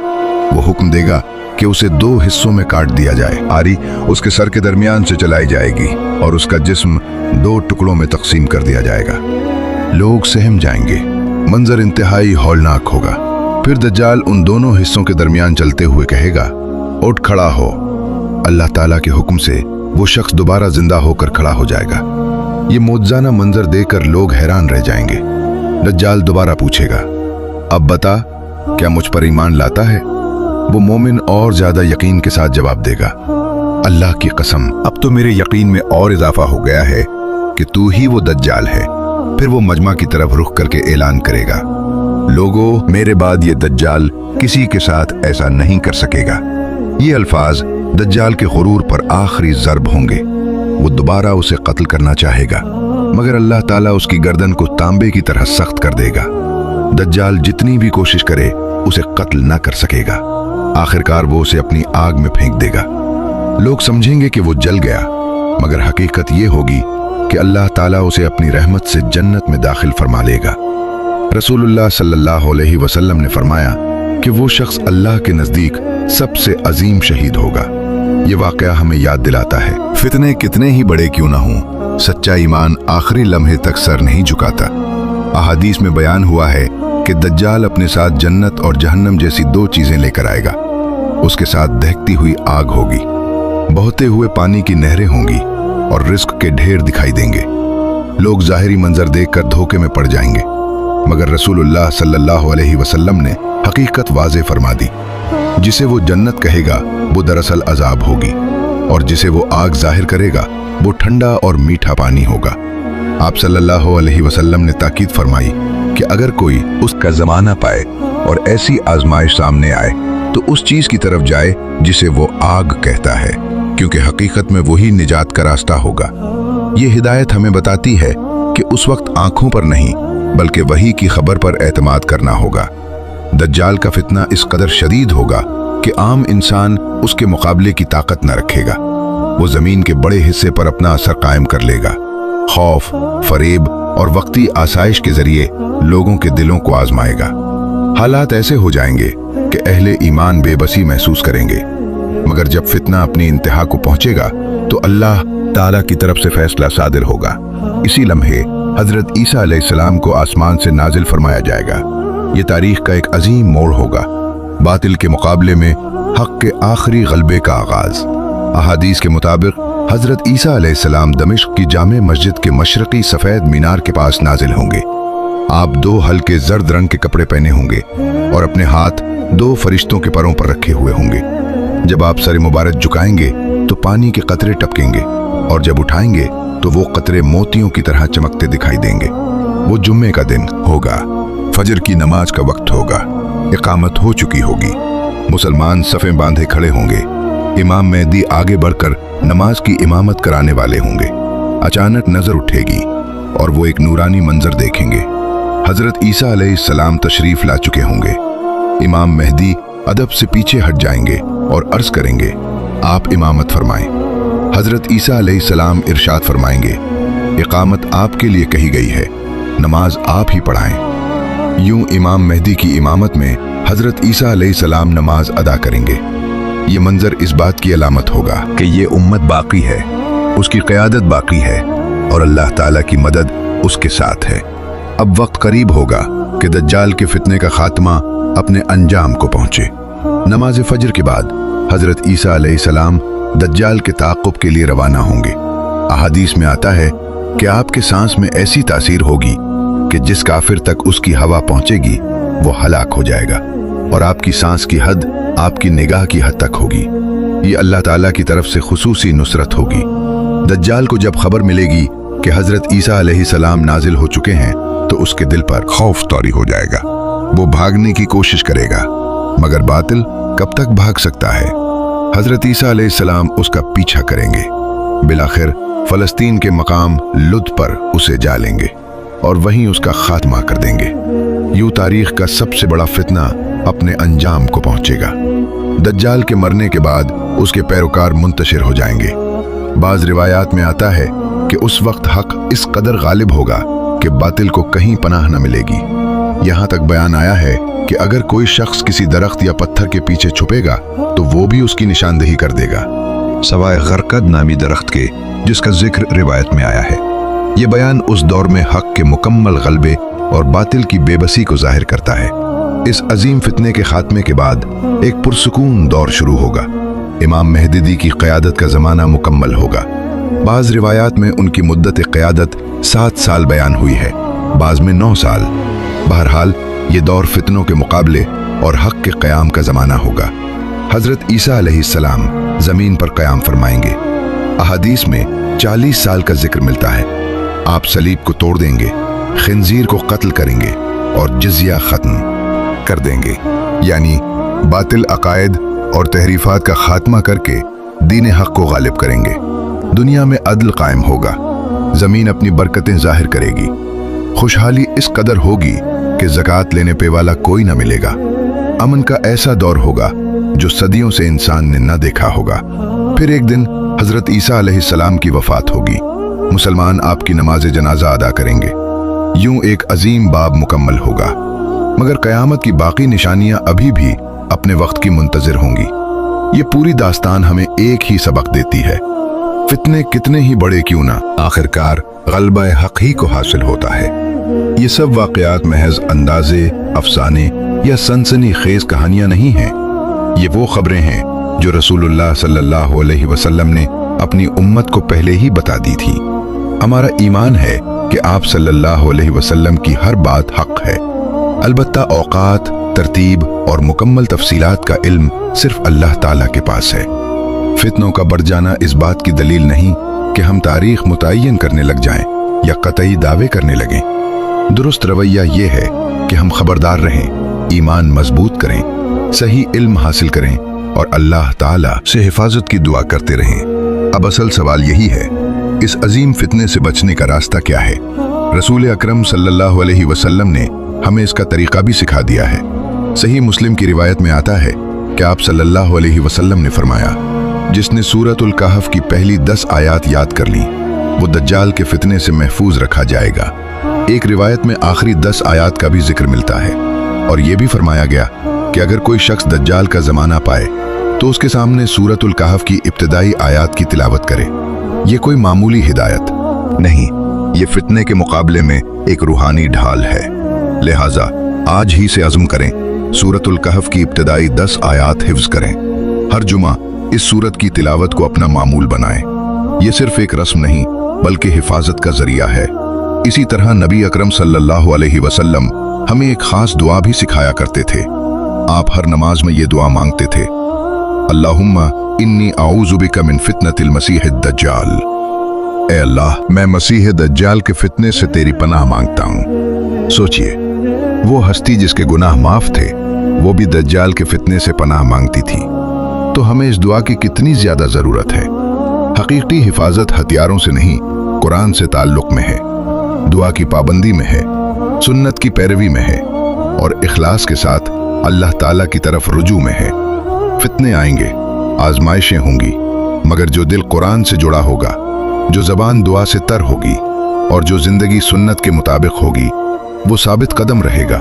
वो हुक्म देगा कि उसे 2 हिस्सों में काट दिया जाए। आरी उसके सर के दरमियान से चलाई जाएगी और उसका जिस्म 2 टुकड़ों में तकसीम कर दिया जाएगा। लोग सहम जाएंगे। मंजर इंतहाई हौलनाक होगा। फिर दज्जाल उन दोनों हिस्सों के दरमियान चलते हुए कहेगा, उठ खड़ा हो। अल्लाह ताला के हुक्म से वो शख्स दोबारा जिंदा होकर खड़ा हो जाएगा। ये मौजज़ाना मंजर देखकर लोग हैरान रह जाएंगे। दज्जाल दोबारा पूछेगा, अब बता, क्या मुझ पर ईमान लाता है? वो मोमिन और ज्यादा यकीन के साथ जवाब देगा, अल्लाह की कसम, अब तो मेरे यकीन में और इजाफा हो गया है कि तू ही वो दज्जाल है। फिर वो मजमा की तरफ रुख करके ऐलान करेगा, लोगों, मेरे बाद ये दज्जाल किसी के साथ ऐसा नहीं कर सकेगा। ये अल्फाज दज्जाल के गुरूर पर आखिरी ज़र्ब होंगे। वो दोबारा उसे कत्ल करना चाहेगा, मगर अल्लाह ताला उसकी गर्दन को तांबे की तरह सख्त कर देगा। दज्जाल जितनी भी कोशिश करे उसे कत्ल न कर सकेगा। आखिरकार वो उसे अपनी आग में फेंक देगा। लोग समझेंगे कि वो जल गया, मगर हकीकत ये होगी कि अल्लाह ताला उसे अपनी रहमत से जन्नत में दाखिल फरमा लेगा। रसूलुल्लाह सल्लल्लाहु अलैहि वसल्लम ने फरमाया कि वो शख्स अल्लाह के नज़दीक सबसे अजीम शहीद होगा। ये वाक़या हमें याद दिलाता है, फितने कितने ही बड़े क्यों ना हों, सच्चा ईमान आखिरी लम्हे तक सर नहीं झुकाता। अहादीस में बयान हुआ है कि दज्जाल अपने साथ जन्नत और जहन्नम जैसी दो चीजें लेकर आएगा। उसके साथ दहकती हुई आग होगी, बहते हुए पानी की नहरें होंगी और रिस्क के ढेर दिखाई देंगे। लोग ज़ाहिरी मंजर देखकर धोखे में पड़ जाएंगे, मगर रसूलुल्लाह सल्लल्लाहु अलैहि वसल्लम ने हकीकत वाज़े फरमा दी। जिसे वो जन्नत कहेगा वो दरअसल अजाब होगी, और जिसे वो आग जाहिर करेगा वो ठंडा और मीठा पानी होगा। आप सल्लल्लाहु अलैहि वसल्लम ने ताकीद फरमाई कि अगर कोई उसका ज़माना पाए और ऐसी आजमाइश सामने आए तो उस चीज़ की तरफ जाए जिसे वो आग कहता है, क्योंकि हकीकत में वही निजात का रास्ता होगा। ये हिदायत हमें बताती है कि उस वक्त आंखों पर नहीं बल्कि वही की खबर पर एतमाद करना होगा। दज्जाल का फितना इस कदर शदीद होगा कि आम इंसान उसके मुकाबले की ताकत न रखेगा। वो ज़मीन के बड़े हिस्से पर अपना असर कायम कर लेगा। खौफ, फरेब और वक्ती आसाइश के जरिए लोगों के दिलों को आजमाएगा। हालात ऐसे हो जाएंगे कि अहले ईमान बेबसी महसूस करेंगे, मगर जब फितना अपनी इंतहा को पहुंचेगा तो अल्लाह ताला की तरफ से फैसला सादिर होगा। इसी लम्हे हजरत ईसा अलैहिस्सलाम को आसमान से नाजिल फरमाया जाएगा। ये तारीख का एक अजीम मोड़ होगा, बातिल के मुकाबले में हक के आखिरी गलबे का आगाज। अहादीस के मुताबिक हजरत ईसा अलैहिस्सलाम दमिश्क की जामे मस्जिद के मशरकी सफेद मीनार के पास नाजिल होंगे। आप दो हल्के जर्द रंग के कपड़े पहने होंगे और अपने हाथ दो फरिश्तों के परों पर रखे हुए होंगे। जब आप सर मुबारक झुकाएंगे तो पानी के कतरे टपकेंगे, और जब उठाएंगे तो वो कतरे मोतियों की तरह चमकते दिखाई देंगे। वो जुम्मे का दिन होगा, फजर की नमाज का वक्त होगा, इकामत हो चुकी होगी, मुसलमान सफ़ें बांधे खड़े होंगे। इमाम मेहदी आगे बढ़कर नमाज की इमामत कराने वाले होंगे। अचानक नजर उठेगी और वो एक नूरानी मंजर देखेंगे। हजरत ईसा अलैहिस्सलाम तशरीफ ला चुके होंगे। इमाम मेहदी अदब से पीछे हट जाएंगे और अर्ज करेंगे, आप इमामत फरमाएं। हजरत ईसा अलैहिस्सलाम इरशाद फरमाएंगे, इकामत आपके लिए कही गई है, नमाज आप ही पढ़ाएं। यूं इमाम मेहदी की इमामत में हजरत ईसा अलैहिस्सलाम नमाज अदा करेंगे। ये मंजर इस बात की अलामत होगा कि ये उम्मत बाकी है, उसकी क़यादत बाकी है और अल्लाह ताला की मदद उसके साथ है। अब वक्त करीब होगा कि दज्जाल के फितने का खात्मा अपने अंजाम को पहुंचे। नमाज फजर के बाद हजरत ईसा अलैहिस्सलाम दज्जाल के ताक़ुब के लिए रवाना होंगे। अहादीस में आता है कि आपके सांस में ऐसी तासीर होगी कि जिस काफिर तक उसकी हवा पहुंचेगी वो हलाक हो जाएगा, और आपकी सांस की हद आपकी निगाह की हद तक होगी। ये अल्लाह ताला की तरफ से खुसूसी नुसरत होगी। दज्जाल को जब खबर मिलेगी कि हजरत ईसा अलैहिस्सलाम नाजिल हो चुके हैं तो उसके दिल पर खौफ तौरी हो जाएगा। वो भागने की कोशिश करेगा, मगर बातिल कब तक भाग सकता है। हजरत ईसा अलैहिस्सलाम उसका पीछा करेंगे। बिलाखिर फलस्तीन के मकाम लुद पर उसे जा लेंगे और वहीं उसका खात्मा कर देंगे। यूं तारीख का सबसे बड़ा फितना अपने अंजाम को पहुंचेगा। दज्जाल के मरने के बाद उसके पैरोकार मुंतशिर हो जाएंगे। बाज रिवायात में आता है कि उस वक्त हक इस कदर गालिब होगा कि बातिल को कहीं पनाह न मिलेगी। यहाँ तक बयान आया है कि अगर कोई शख्स किसी दरख्त या पत्थर के पीछे छुपेगा तो वो भी उसकी निशानदेही कर देगा, सवाए गरकद नामी दरख्त के, जिसका जिक्र रिवायत में आया है। ये बयान उस दौर में हक के मुकम्मल गलबे और बातिल की बेबसी को जाहिर करता है। इस अजीम फितने के खात्मे के बाद एक पुरसुकून दौर शुरू होगा। इमाम मेहदी की क़यादत का ज़माना मुकम्मल होगा। बाज़ रिवायात में उनकी मुद्दत क़यादत 7 साल बयान हुई है, बाज़ में 9 साल। बहरहाल ये दौर फितनों के मुकाबले और हक के क़याम का ज़माना होगा। हज़रत ईसा अलैहिस्सलाम ज़मीन पर क़याम फरमाएंगे। अहादीस में 40 साल का जिक्र मिलता है। आप सलीब को तोड़ देंगे, खिंजीर को कत्ल करेंगे और जिज़िया ख़त्म कर देंगे, यानी बातिल अकायद और तहरीफात का खात्मा करके दीन हक को गालिब करेंगे। दुनिया में अदल कायम होगा, ज़मीन अपनी बरकतें जाहिर करेगी, खुशहाली इस कदर होगी कि ज़कात लेने पे वाला कोई न मिलेगा। अमन का ऐसा दौर होगा जो सदियों से इंसान ने न देखा होगा। फिर एक दिन हज़रत ईसा अलैहिस्सलाम की वफ़ात होगी। मुसलमान आपकी नमाज जनाजा अदा करेंगे। यूं एक अजीम बाब मुकम्मल होगा। मगर क़यामत की बाकी निशानियां अभी भी अपने वक्त की मुंतज़िर होंगी। ये पूरी दास्तान हमें एक ही सबक देती है, फितने कितने ही बड़े क्यों ना, आखिरकार गलबा हक ही को हासिल होता है। ये सब वाक़यात महज अंदाजे, अफसाने या सनसनी खेज कहानियां नहीं हैं। ये वो खबरें हैं जो रसूलुल्लाह सल्लल्लाहु अलैहि वसल्लम ने अपनी उम्मत को पहले ही बता दी थी। हमारा ईमान है कि आप सल्लल्लाहु अलैहि वसल्लम की हर बात हक है। अलबत्ता औकात, तरतीब और मुकम्मल तफसीलात का इल्म सिर्फ अल्लाह ताला के पास है। फितनों का बढ़ जाना इस बात की दलील नहीं कि हम तारीख मुतय्यन करने लग जाएं या कतई दावे करने लगें। दुरुस्त रवैया ये है कि हम खबरदार रहें, ईमान मजबूत करें, सही इल्म हासिल करें और अल्लाह ताला से हिफाजत की दुआ करते रहें। अब असल सवाल यही है, इस अजीम फितने से बचने का रास्ता क्या है? रसूल अकरम सल्लल्लाहु अलैहि वसल्लम ने हमें इसका तरीका भी सिखा दिया है। सही मुस्लिम की रिवायत में आता है कि आप सल्लल्लाहु अलैहि वसल्लम ने फरमाया, जिसने सूरतुल कहफ की पहली 10 आयात याद कर ली, वो दज्जाल के फितने से महफूज रखा जाएगा। एक रिवायत में आखिरी 10 आयात का भी जिक्र मिलता है और ये भी फरमाया गया कि अगर कोई शख्स दज्जाल का जमाना पाए तो उसके सामने सूरतुल कहफ की इब्तिदाई आयात की तिलावत करे। ये कोई मामूली हिदायत नहीं, ये फितने के मुकाबले में एक रूहानी ढाल है। लिहाजा आज ही से अज़्म करें, सूरतुल कहफ की इब्तिदाई 10 आयात हिफ्ज़ करें। हर जुमा इस सूरत की तिलावत को अपना मामूल बनाएं। ये सिर्फ एक रस्म नहीं बल्कि हिफाजत का जरिया है। इसी तरह नबी अकरम सल्लल्लाहु अलैहि वसल्लम हमें एक खास दुआ भी सिखाया करते थे। आप हर नमाज में ये दुआ मांगते थे, अल्लाहुम्मा इन्नी आऊज़ु बिका मिन फितनतिल मसीह दज्जाल। ए अल्लाह, मैं मसीह दज्जाल के फितने से तेरी पनाह मांगता हूँ। सोचिए, वो हस्ती जिसके गुनाह माफ थे, वो भी दज्जाल के फितने से पनाह मांगती थी। तो हमें इस दुआ की कितनी ज्यादा जरूरत है। हकीकी हिफाजत हथियारों से नहीं, कुरान से ताल्लुक में है, दुआ की पाबंदी में है, सुन्नत की पैरवी में है और इखलास के साथ अल्लाह ताला की तरफ रुजू में है। फितने आएंगे, आजमाइशें होंगी, मगर जो दिल कुरान से जुड़ा होगा, जो ज़बान दुआ से तर होगी और जो जिंदगी सुन्नत के मुताबिक होगी, वो साबित कदम रहेगा।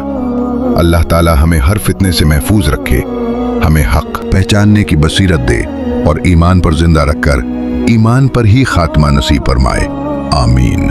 अल्लाह ताला हमें हर फितने से महफूज रखे, हमें हक पहचानने की बसीरत दे और ईमान पर जिंदा रखकर ईमान पर ही खात्मा नसीब फरमाए। आमीन।